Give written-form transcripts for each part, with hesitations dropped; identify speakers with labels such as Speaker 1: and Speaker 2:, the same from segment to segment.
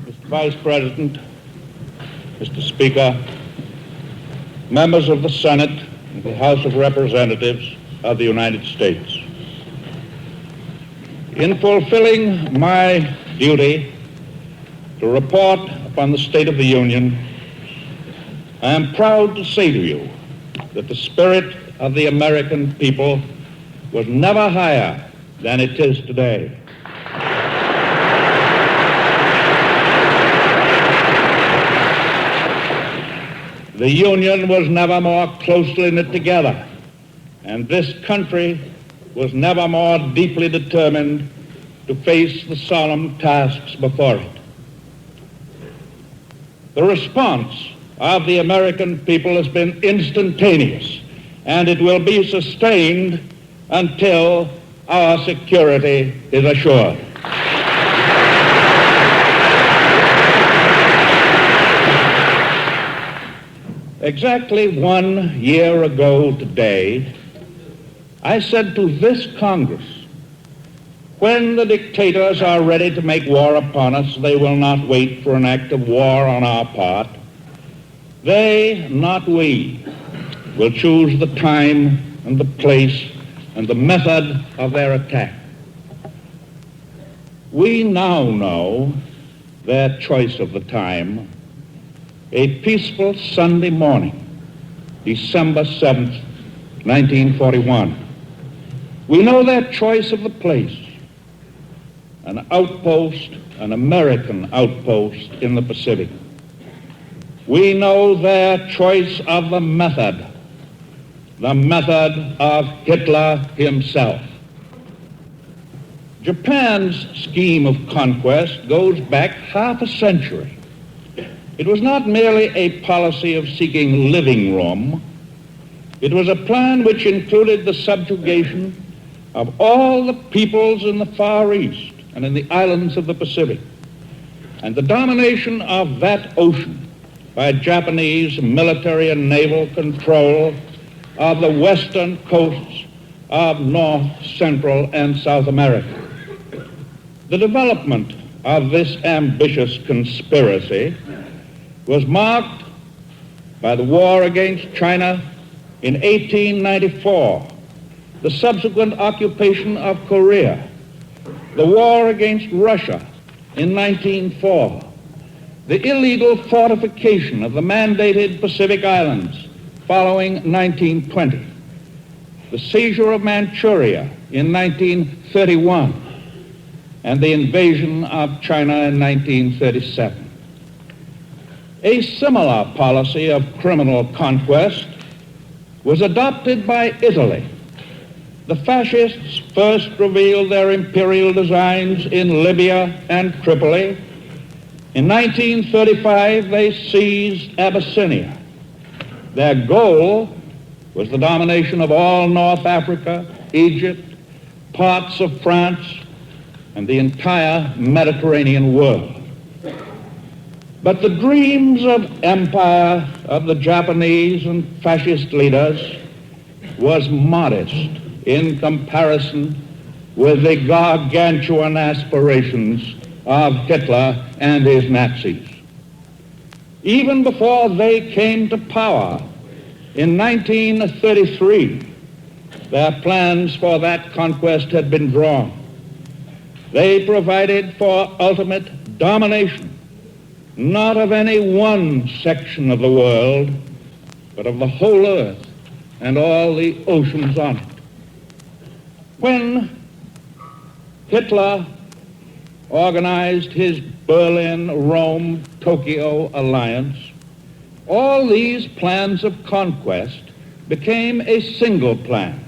Speaker 1: Mr. Vice President, Mr. Speaker, members of the Senate and the House of Representatives of the United States. In fulfilling my duty to report upon the state of the Union, I am proud to say to you that the spirit of the American people was never higher than it is today. The Union was never more closely knit together, and this country was never more deeply determined to face the solemn tasks before it. The response of the American people has been instantaneous, and it will be sustained until our security is assured. Exactly 1 year ago today, I said to this Congress, when the dictators are ready to make war upon us, they will not wait for an act of war on our part. They, not we, will choose the time and the place and the method of their attack. We now know their choice of the time: a peaceful Sunday morning, December 7th, 1941. We know their choice of the place: an outpost, an American outpost in the Pacific. We know their choice of the method of Hitler himself. Japan's scheme of conquest goes back half a century. It was not merely a policy of seeking living room. It was a plan which included the subjugation of all the peoples in the Far East and in the islands of the Pacific, and the domination of that ocean by Japanese military and naval control of the western coasts of North, Central, and South America. The development of this ambitious conspiracy was marked by the war against China in 1894, the subsequent occupation of Korea, the war against Russia in 1904, the illegal fortification of the mandated Pacific Islands following 1920, the seizure of Manchuria in 1931, and the invasion of China in 1937. A similar policy of criminal conquest was adopted by Italy. The fascists first revealed their imperial designs in Libya and Tripoli. In 1935, they seized Abyssinia. Their goal was the domination of all North Africa, Egypt, parts of France, and the entire Mediterranean world. But the dreams of empire of the Japanese and fascist leaders was modest in comparison with the gargantuan aspirations of Hitler and his Nazis. Even before they came to power in 1933, their plans for that conquest had been drawn. They provided for ultimate domination, not of any one section of the world, but of the whole earth and all the oceans on it. When Hitler organized his Berlin-Rome-Tokyo alliance, all these plans of conquest became a single plan.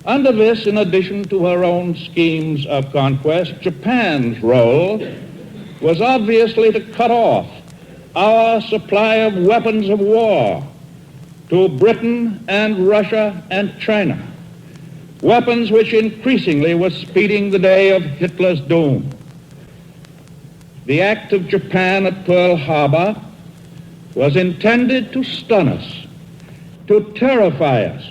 Speaker 1: Under this, in addition to her own schemes of conquest, Japan's role was obviously to cut off our supply of weapons of war to Britain and Russia and China, weapons which increasingly were speeding the day of Hitler's doom. The act of Japan at Pearl Harbor was intended to stun us, to terrify us,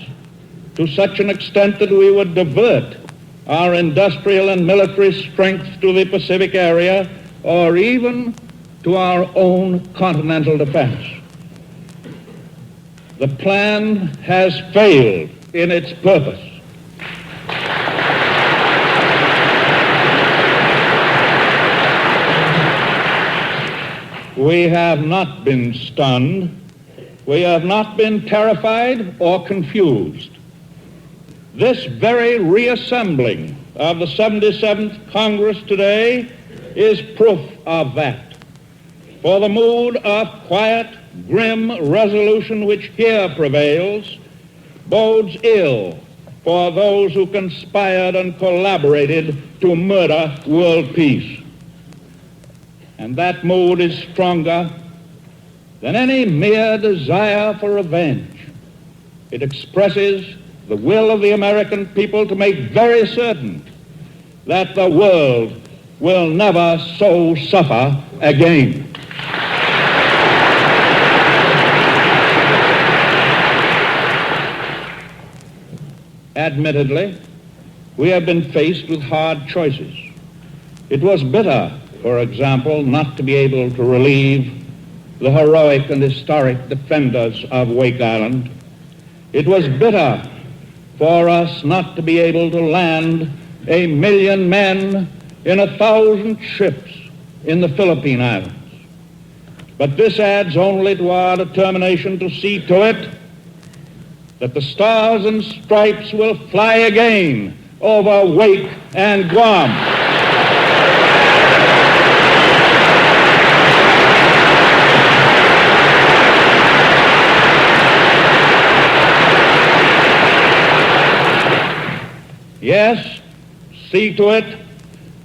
Speaker 1: to such an extent that we would divert our industrial and military strength to the Pacific area or even to our own continental defense. The plan has failed in its purpose. We have not been stunned. We have not been terrified or confused. This very reassembling of the 77th Congress today is proof of that. For the mood of quiet, grim resolution which here prevails bodes ill for those who conspired and collaborated to murder world peace. And that mood is stronger than any mere desire for revenge. It expresses the will of the American people to make very certain that the world will never so suffer again. Admittedly, we have been faced with hard choices. It was bitter, for example, not to be able to relieve the heroic and historic defenders of Wake Island. It was bitter for us not to be able to land 1 million men in 1,000 ships in the Philippine Islands. But this adds only to our determination to see to it that the stars and stripes will fly again over Wake and Guam. Yes, see to it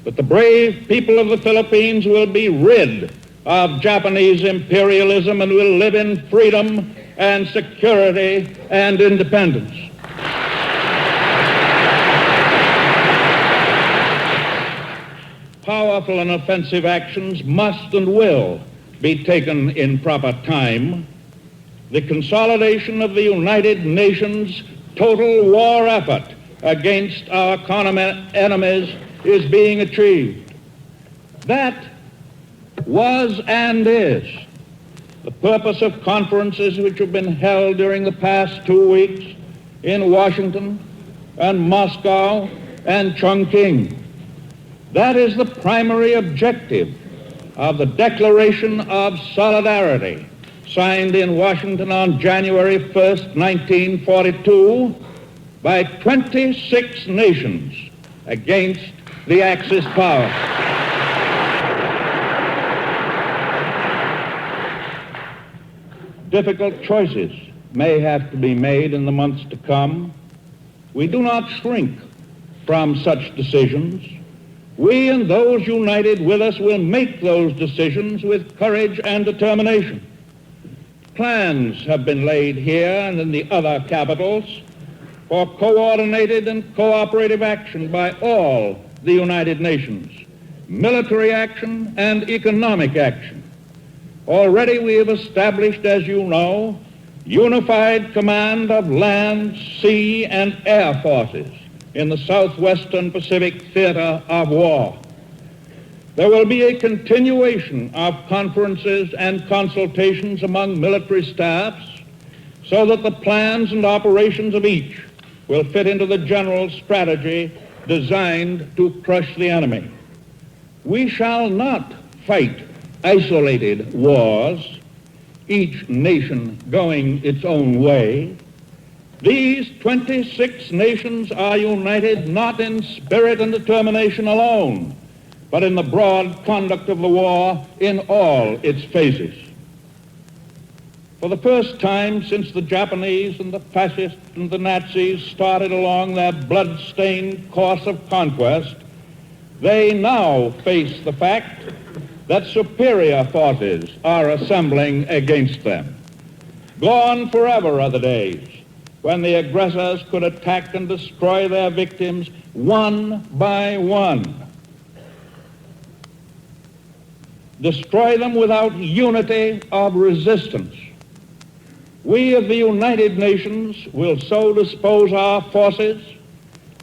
Speaker 1: that the brave people of the Philippines will be rid of Japanese imperialism and will live in freedom and security and independence. Powerful and offensive actions must and will be taken in proper time. The consolidation of the United Nations total war effort against our common enemies is being achieved. That was and is the purpose of conferences which have been held during the past 2 weeks in Washington and Moscow and Chongqing. That is the primary objective of the Declaration of Solidarity signed in Washington on January 1st, 1942 by 26 nations against the Axis power. Difficult choices may have to be made in the months to come. We do not shrink from such decisions. We and those united with us will make those decisions with courage and determination. Plans have been laid here and in the other capitals for coordinated and cooperative action by all the United Nations, military action and economic action. Already we have established, as you know, unified command of land, sea, and air forces in the Southwestern Pacific theater of war. There will be a continuation of conferences and consultations among military staffs so that the plans and operations of each will fit into the general strategy designed to crush the enemy. We shall not fight isolated wars, each nation going its own way. These 26 nations are united not in spirit and determination alone, but in the broad conduct of the war in all its phases. For the first time since the Japanese and the fascists and the Nazis started along their blood-stained course of conquest, they now face the fact that superior forces are assembling against them. Gone forever are the days when the aggressors could attack and destroy their victims one by one. Destroy them without unity of resistance. We of the United Nations will so dispose our forces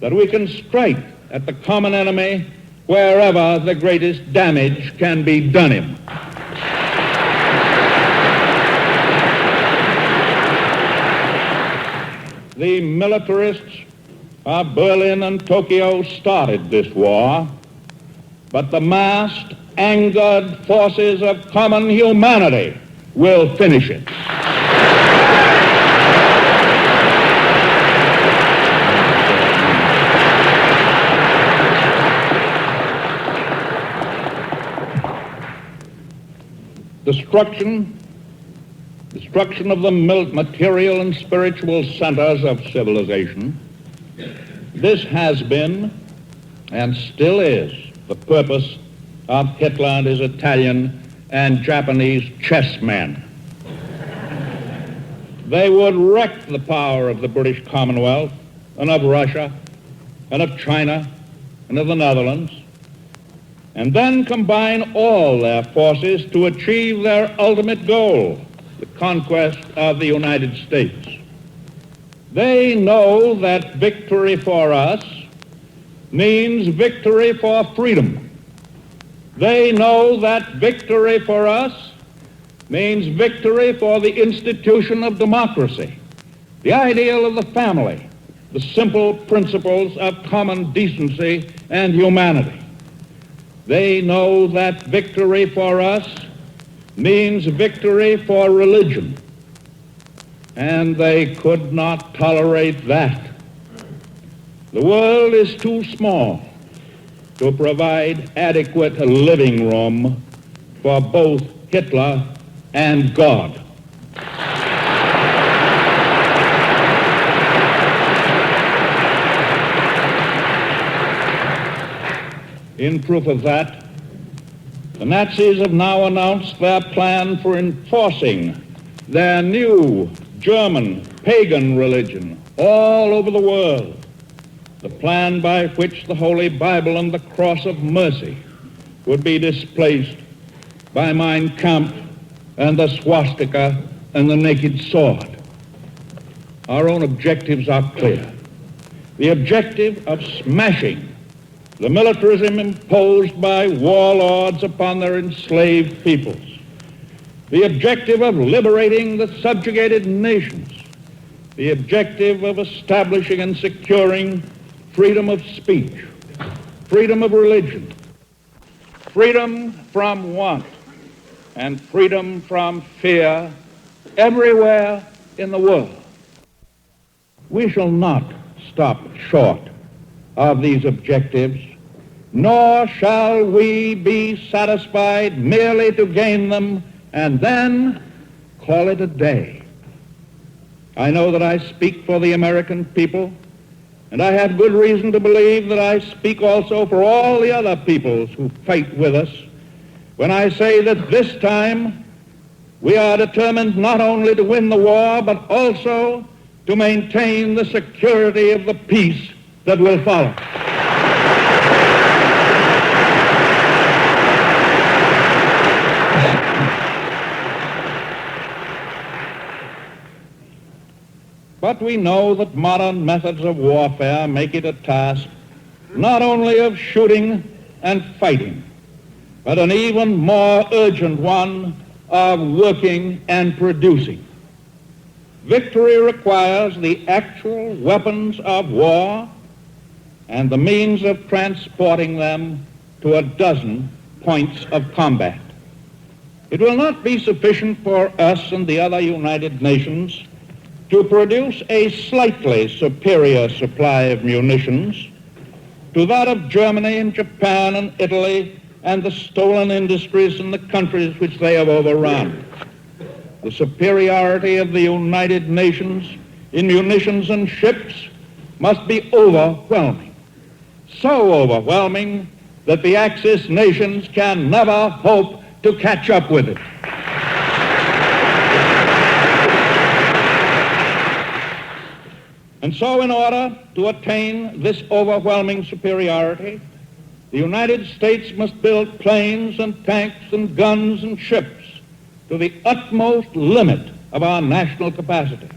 Speaker 1: that we can strike at the common enemy wherever the greatest damage can be done him. The militarists of Berlin and Tokyo started this war, but the massed, angered forces of common humanity will finish it. Destruction of the material and spiritual centers of civilization. This has been and still is the purpose of Hitler and his Italian and Japanese chessmen. They would wreck the power of the British Commonwealth and of Russia and of China and of the Netherlands, and then combine all their forces to achieve their ultimate goal, the conquest of the United States. They know that victory for us means victory for freedom. They know that victory for us means victory for the institution of democracy, the ideal of the family, the simple principles of common decency and humanity. They know that victory for us means victory for religion, and they could not tolerate that. The world is too small to provide adequate living room for both Hitler and God. In proof of that, the Nazis have now announced their plan for enforcing their new German pagan religion all over the world, the plan by which the Holy Bible and the cross of mercy would be displaced by Mein Kampf and the swastika and the naked sword. Our own objectives are clear. The objective of smashing the militarism imposed by warlords upon their enslaved peoples. The objective of liberating the subjugated nations. The objective of establishing and securing freedom of speech, freedom of religion, freedom from want, and freedom from fear everywhere in the world. We shall not stop short of these objectives, nor shall we be satisfied merely to gain them and then call it a day. I know that I speak for the American people, and I have good reason to believe that I speak also for all the other peoples who fight with us when I say that this time we are determined not only to win the war, but also to maintain the security of the peace that will follow. But we know that modern methods of warfare make it a task not only of shooting and fighting, but an even more urgent one of working and producing. Victory requires the actual weapons of war and the means of transporting them to a dozen points of combat. It will not be sufficient for us and the other United Nations to produce a slightly superior supply of munitions to that of Germany and Japan and Italy and the stolen industries in the countries which they have overrun. The superiority of the United Nations in munitions and ships must be overwhelming, so overwhelming that the Axis nations can never hope to catch up with it. And so in order to attain this overwhelming superiority, the United States must build planes and tanks and guns and ships to the utmost limit of our national capacity.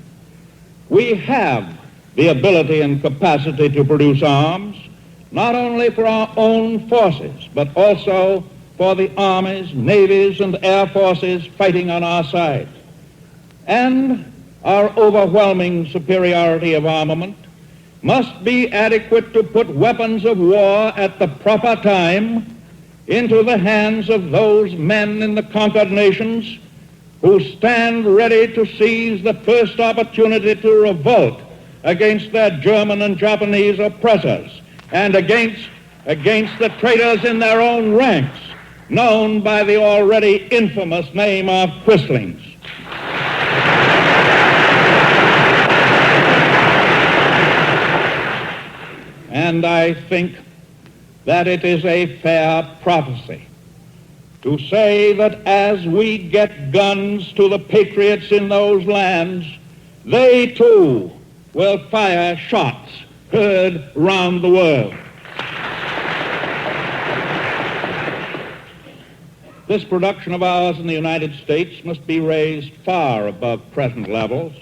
Speaker 1: We have the ability and capacity to produce arms, not only for our own forces, but also for the armies, navies, and air forces fighting on our side. And our overwhelming superiority of armament must be adequate to put weapons of war at the proper time into the hands of those men in the conquered nations who stand ready to seize the first opportunity to revolt against their German and Japanese oppressors and against the traitors in their own ranks, known by the already infamous name of Quislings. And I think that it is a fair prophecy to say that as we get guns to the patriots in those lands, they too will fire shots heard round the world. This production of ours in the United States must be raised far above present levels,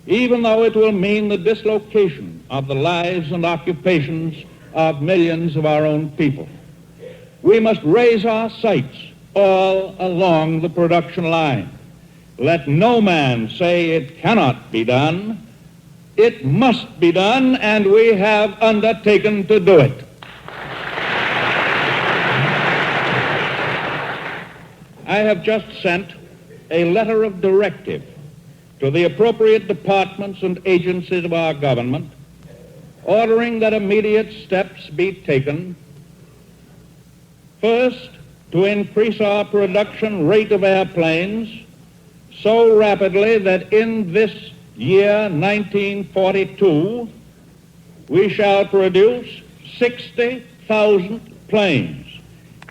Speaker 1: even though it will mean the dislocation of the lives and occupations of millions of our own people. We must raise our sights all along the production line. Let no man say it cannot be done. It must be done, and we have undertaken to do it. I have just sent a letter of directive to the appropriate departments and agencies of our government, ordering that immediate steps be taken, first, to increase our production rate of airplanes so rapidly that in this year, 1942, we shall produce 60,000 planes,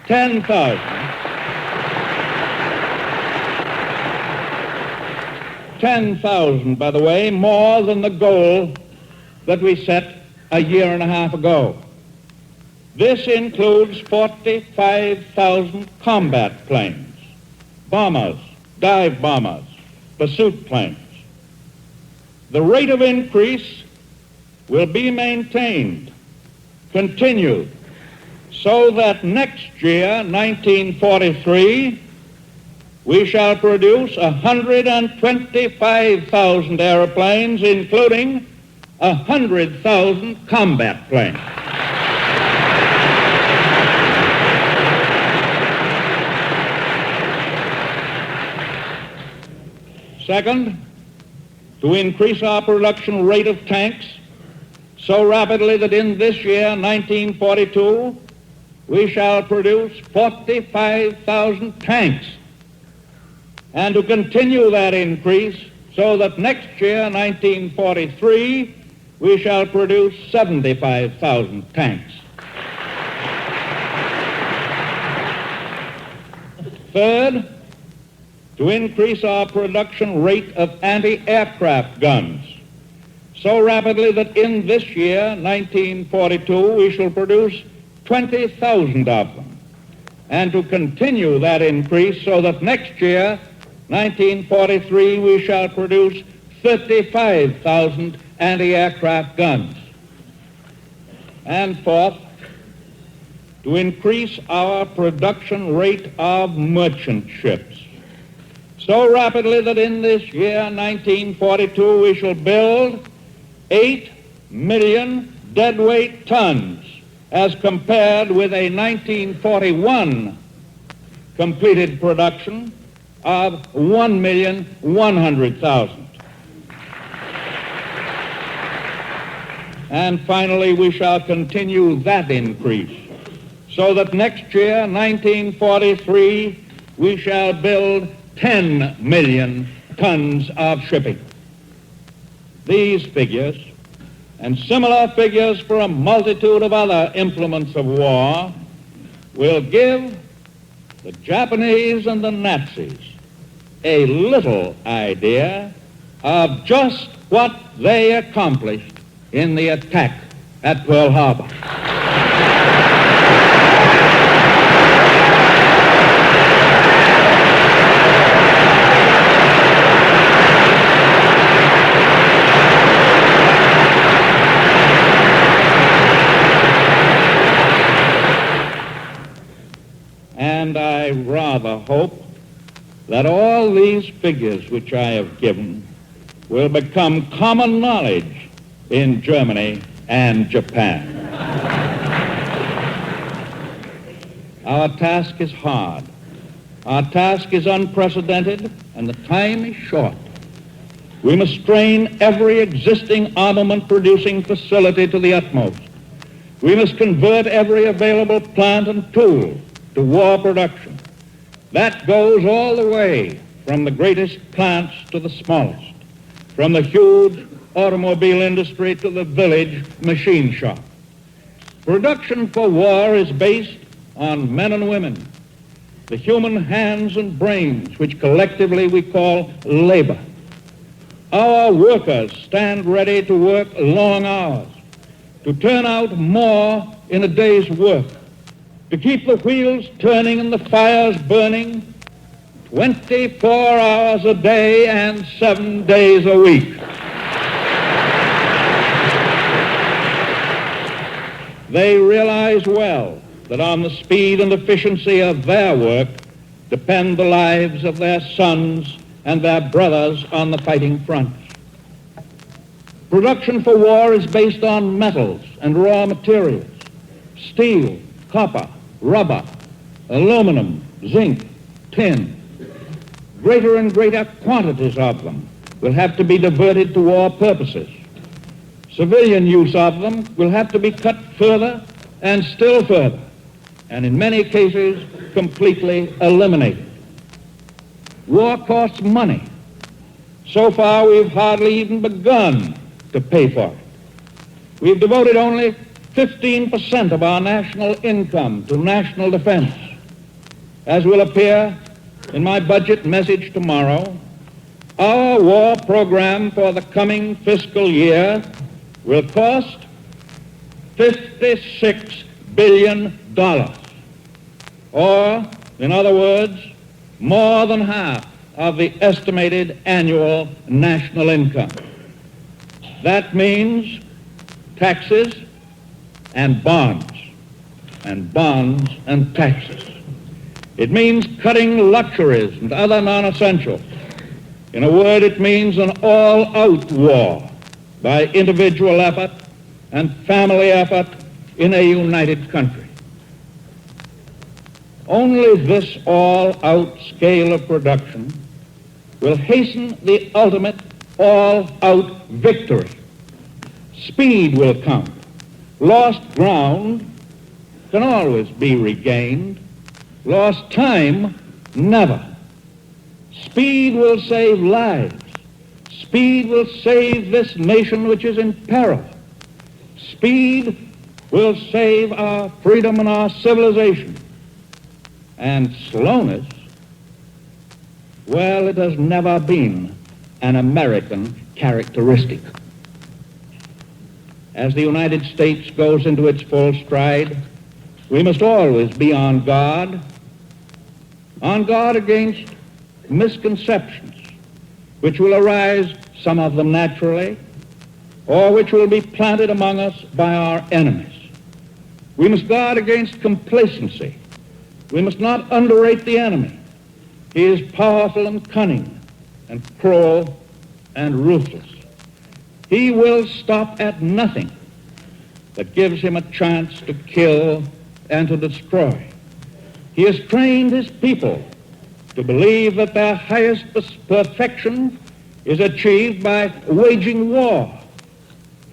Speaker 1: 10,000, by the way, more than the goal that we set a year and a half ago. This includes 45,000 combat planes, bombers, dive bombers, pursuit planes. The rate of increase will be maintained, continued, so that next year, 1943, we shall produce 125,000 airplanes, including 100,000 combat planes. Second, to increase our production rate of tanks so rapidly that in this year, 1942, we shall produce 45,000 tanks, and to continue that increase so that next year, 1943, we shall produce 75,000 tanks. Third, to increase our production rate of anti-aircraft guns so rapidly that in this year, 1942, we shall produce 20,000 of them, and to continue that increase so that next year, 1943, we shall produce 35,000 anti-aircraft guns. And fourth, to increase our production rate of merchant ships so rapidly that in this year, 1942, we shall build 8 million deadweight tons as compared with a 1941 completed production of 1,100,000. And finally, we shall continue that increase so that next year, 1943, we shall build 10 million tons of shipping. These figures, and similar figures for a multitude of other implements of war, will give the Japanese and the Nazis a little idea of just what they accomplished in the attack at Pearl Harbor. hope that all these figures which I have given will become common knowledge in Germany and Japan. Our task is hard. Our task is unprecedented, and the time is short. We must strain every existing armament-producing facility to the utmost. We must convert every available plant and tool to war production. That goes all the way from the greatest plants to the smallest, from the huge automobile industry to the village machine shop. Production for war is based on men and women, the human hands and brains, which collectively we call labor. Our workers stand ready to work long hours, to turn out more in a day's work, to keep the wheels turning and the fires burning 24 hours a day and 7 days a week. They realize well that on the speed and efficiency of their work depend the lives of their sons and their brothers on the fighting front. Production for war is based on metals and raw materials: steel, copper, rubber, aluminum, zinc, tin. Greater and greater quantities of them will have to be diverted to war purposes. Civilian use of them will have to be cut further and still further, and in many cases completely eliminated. War costs money. So far, we've hardly even begun to pay for it. We've devoted only 15% of our national income to national defense. As will appear in my budget message tomorrow, our war program for the coming fiscal year will cost $56 billion, or, in other words, more than half of the estimated annual national income. That means taxes and bonds and taxes. It means cutting luxuries and other non-essentials. In a word, it means an all-out war by individual effort and family effort in a united country. Only this all-out scale of production will hasten the ultimate all-out victory. Speed will count. Lost ground can always be regained. Lost time, never. Speed will save lives. Speed will save this nation which is in peril. Speed will save our freedom and our civilization. And slowness, well, it has never been an American characteristic. As the United States goes into its full stride, we must always be on guard against misconceptions, which will arise, some of them naturally, or which will be planted among us by our enemies. We must guard against complacency. We must not underrate the enemy. He is powerful and cunning and cruel and ruthless. He will stop at nothing that gives him a chance to kill and to destroy. He has trained his people to believe that their highest perfection is achieved by waging war.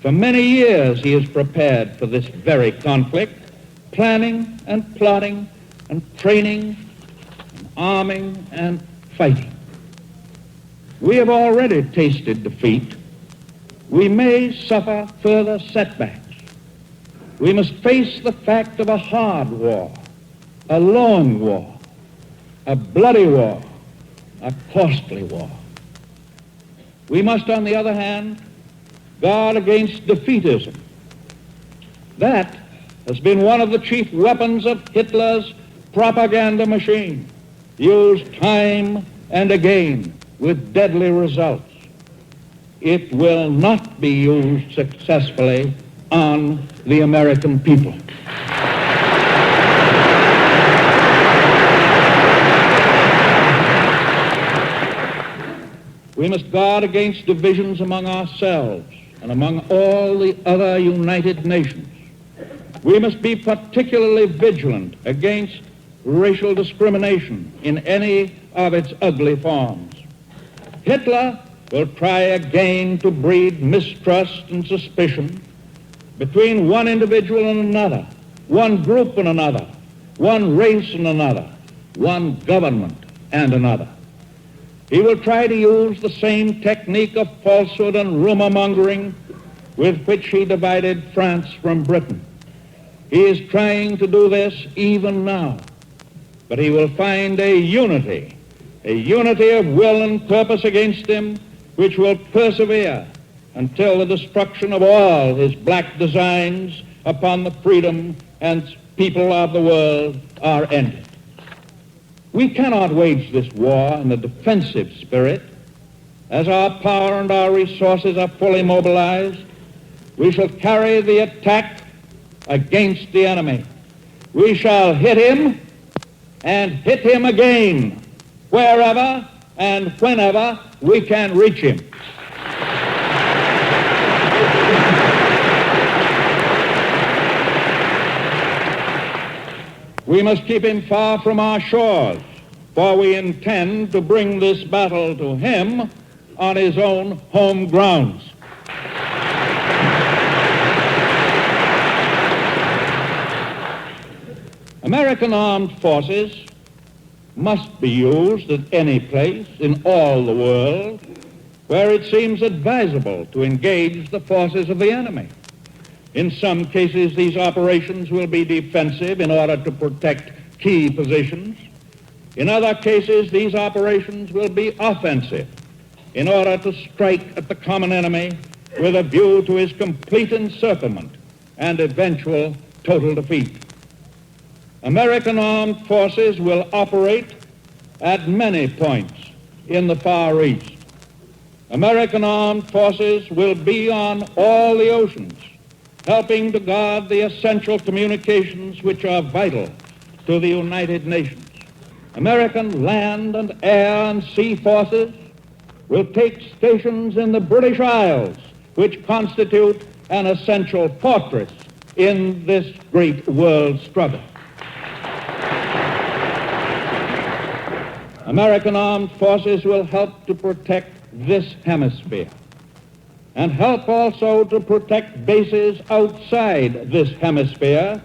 Speaker 1: For many years he has prepared for this very conflict, planning and plotting and training and arming and fighting. We have already tasted defeat. We may suffer further setbacks. We must face the fact of a hard war, a long war, a bloody war, a costly war. We must, on the other hand, guard against defeatism. That has been one of the chief weapons of Hitler's propaganda machine, used time and again with deadly results. It will not be used successfully on the American people. We must guard against divisions among ourselves and among all the other united nations. We must be particularly vigilant against racial discrimination in any of its ugly forms. Hitler will try again to breed mistrust and suspicion between one individual and another, one group and another, one race and another, one government and another. He will try to use the same technique of falsehood and rumor-mongering with which he divided France from Britain. He is trying to do this even now, but he will find a unity of will and purpose against him which will persevere until the destruction of all his black designs upon the freedom and people of the world are ended. We cannot wage this war in a defensive spirit. As our power and our resources are fully mobilized, we shall carry the attack against the enemy. We shall hit him and hit him again wherever and whenever we can reach him. We must keep him far from our shores, for we intend to bring this battle to him on his own home grounds. American armed forces must be used at any place in all the world where it seems advisable to engage the forces of the enemy. In some cases, these operations will be defensive in order to protect key positions. In other cases, these operations will be offensive in order to strike at the common enemy with a view to his complete encirclement and eventual total defeat. American armed forces will operate at many points in the Far East. American armed forces will be on all the oceans, helping to guard the essential communications which are vital to the United Nations. American land and air and sea forces will take stations in the British Isles, which constitute an essential fortress in this great world struggle. American armed forces will help to protect this hemisphere and help also to protect bases outside this hemisphere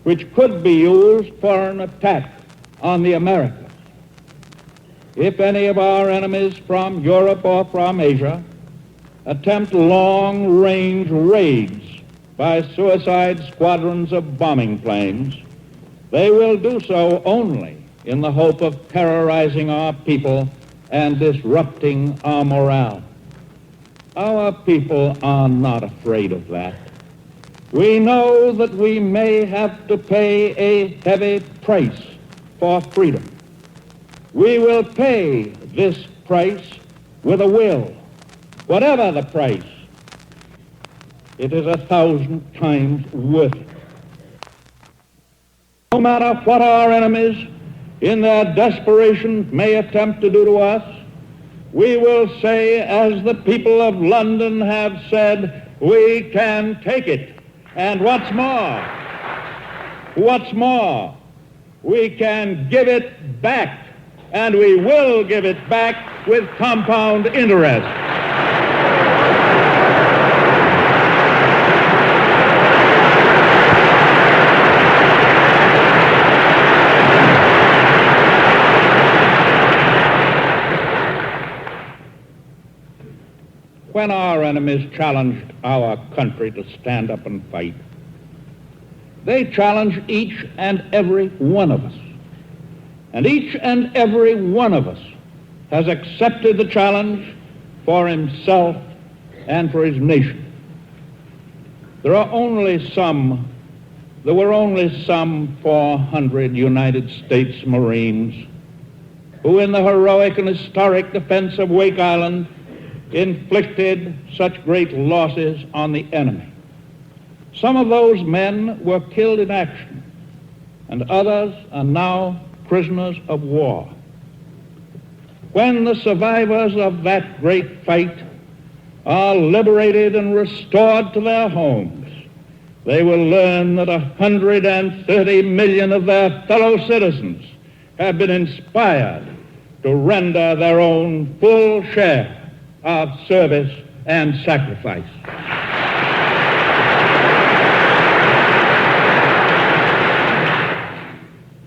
Speaker 1: which could be used for an attack on the Americas. If any of our enemies from Europe or from Asia attempt long-range raids by suicide squadrons of bombing planes, they will do so only in the hope of terrorizing our people and disrupting our morale. Our people are not afraid of that. We know that we may have to pay a heavy price for freedom. We will pay this price with a will, whatever the price. It is 1,000 times worth it. No matter what our enemies in their desperation may attempt to do to us, we will say, as the people of London have said, we can take it. And what's more, we can give it back, and we will give it back with compound interest. When our enemies challenged our country to stand up and fight, they challenged each and every one of us. And each and every one of us has accepted the challenge for himself and for his nation. There were only some 400 United States Marines who, in the heroic and historic defense of Wake Island, inflicted such great losses on the enemy. Some of those men were killed in action, and others are now prisoners of war. when the survivors of that great fight are liberated and restored to their homes, they will learn that 130 million of their fellow citizens have been inspired to render their own full share of service and sacrifice.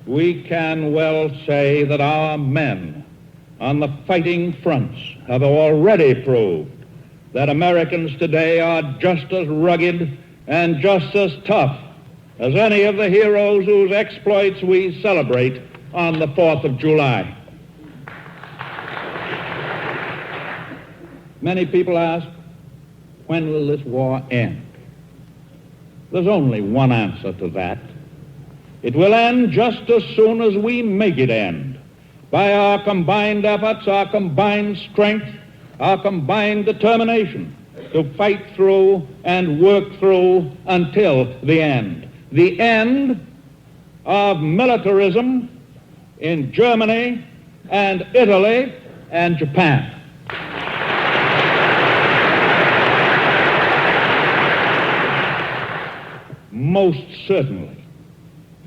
Speaker 1: We can well say that our men on the fighting fronts have already proved that Americans today are just as rugged and just as tough as any of the heroes whose exploits we celebrate on the 4th of July. Many people ask, when will this war end? There's only one answer to that. It will end just as soon as we make it end, by our combined efforts, our combined strength, our combined determination to fight through and work through until the end of militarism in Germany and Italy and Japan. Most certainly,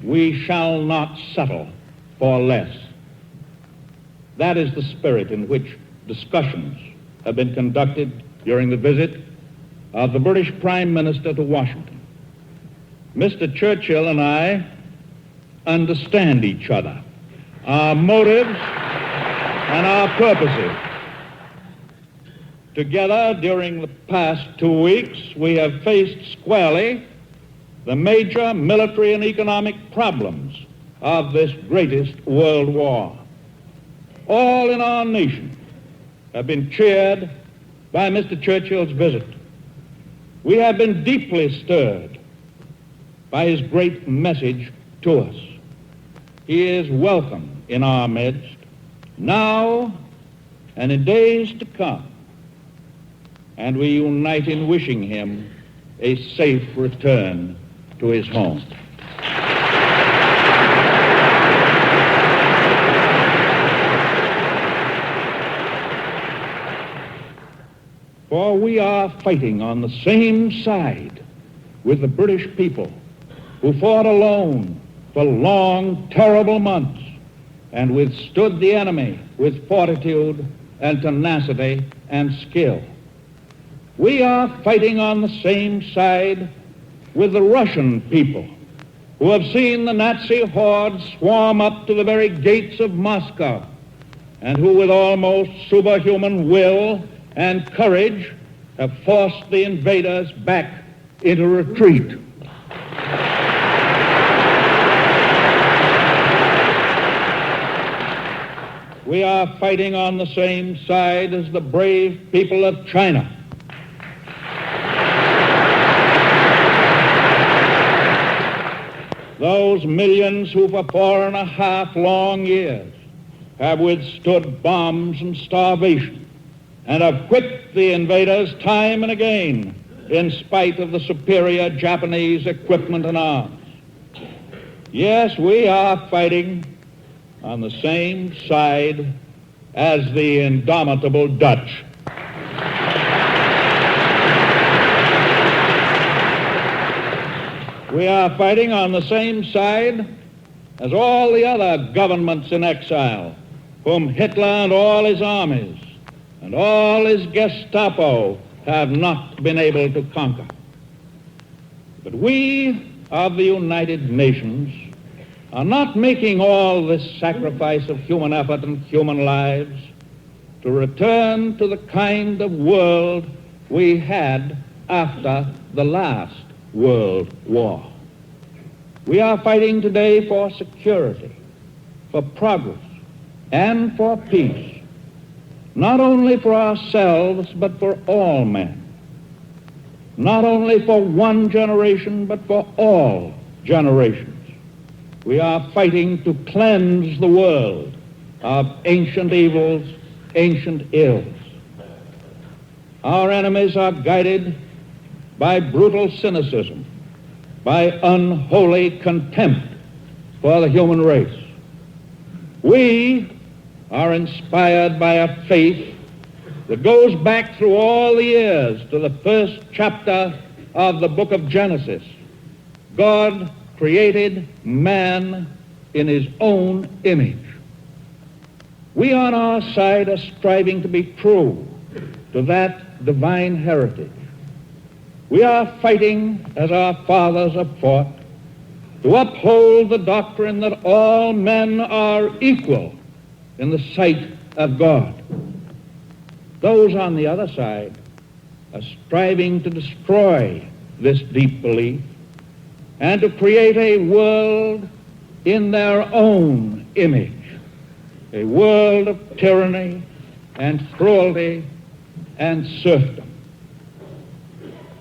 Speaker 1: we shall not settle for less. That is the spirit in which discussions have been conducted during the visit of the British Prime Minister to Washington. Mr. Churchill and I understand each other, our motives and our purposes. Together, during the past 2 weeks, we have faced squarely the major military and economic problems of this greatest world war. All in our nation have been cheered by Mr. Churchill's visit. We have been deeply stirred by his great message to us. He is welcome in our midst, now and in days to come, and we unite in wishing him a safe return to his home. For we are fighting on the same side with the British people who fought alone for long, terrible months and withstood the enemy with fortitude and tenacity and skill. We are fighting on the same side with the Russian people who have seen the Nazi hordes swarm up to the very gates of Moscow and who with almost superhuman will and courage have forced the invaders back into retreat. We are fighting on the same side as the brave people of China. Those millions who for 4.5 long years have withstood bombs and starvation and have whipped the invaders time and again in spite of the superior Japanese equipment and arms. Yes, we are fighting on the same side as the indomitable Dutch. We are fighting on the same side as all the other governments in exile, whom Hitler and all his armies and all his Gestapo have not been able to conquer. But we of the United Nations are not making all this sacrifice of human effort and human lives to return to the kind of world we had after the last World War. We are fighting today for security, for progress, and for peace, not only for ourselves, but for all men, not only for one generation, but for all generations. We are fighting to cleanse the world of ancient evils, ancient ills. Our enemies are guided by brutal cynicism, by unholy contempt for the human race. We are inspired by a faith that goes back through all the years to the first chapter of the book of Genesis. God created man in his own image. We on our side are striving to be true to that divine heritage. We are fighting, as our fathers have fought, to uphold the doctrine that all men are equal in the sight of God. Those on the other side are striving to destroy this deep belief and to create a world in their own image, a world of tyranny and cruelty and serfdom.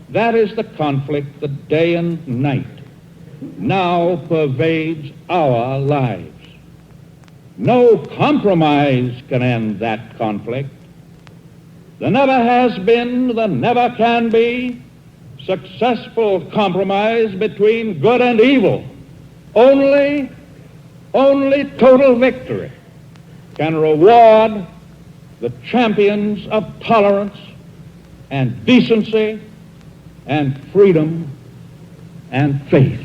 Speaker 1: That is the conflict that day and night now pervades our lives. No compromise can end that conflict. There never has been, there never can be successful compromise between good and evil. Only total victory can reward the champions of tolerance and decency and freedom and faith.